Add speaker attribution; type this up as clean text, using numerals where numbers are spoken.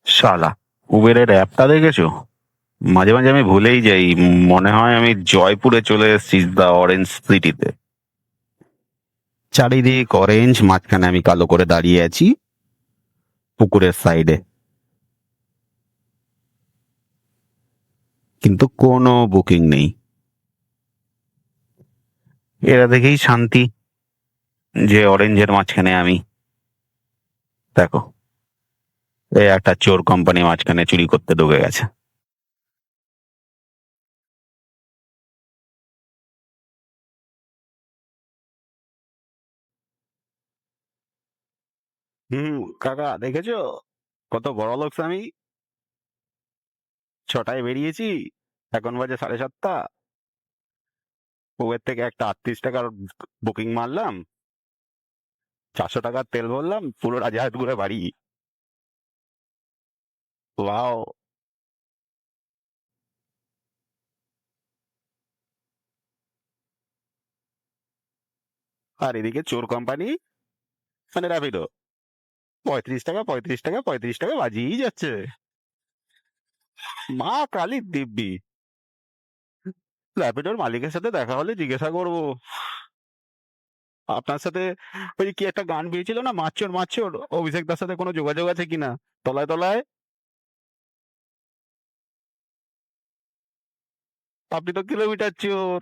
Speaker 1: শালা, উবেরের অ্যাপটা দেখেছো? মাঝে মাঝে আমি ভুলেই যাই। মনে হয় আমি জয়পুরে চলে এসেছি, দ্য অরেঞ্জ সিটিতে। চারিদিক অরেঞ্জ, মাঝখানে আমি কালো করে দাঁড়িয়ে আছি পুকুরের সাইডে। কিন্তু কোনো বুকিং নেই। এরা দেখেই শান্তি যে অরেঞ্জের মাঝখানে আমি। দেখো, এই একটা চোর কোম্পানি মাঝখানে চুরি করতে ঢুকে গেছে। হুম। কাকা দেখেছো কত বড় লোক আমি? 6টায় বেরিয়েছি, এখন বাজে 7:30। উবের থেকে একটা 38 টাকার বুকিং মারলাম, 400 টাকার তেল ভরলাম, পুরো রাজাহাট ঘুরে বাড়ি। ওয়াও। আর এদিকে চোর কোম্পানি মানে র্যাপিডো, 35 টাকা 35 টাকা 35 টাকা বাজিয়েই যাচ্ছে। মা কালী দিব্যি। র্যাপিডোর মালিকের সাথে দেখা হলে জিজ্ঞাসা করবো, আপনার সাথে ওই যে কি একটা গান পেয়েছিল না, মারচোর মারচোর, অভিষেক দার সাথে কোনো যোগাযোগ আছে কিনা। তলায় তলায় আপনি তো কিলোমিটার চোর।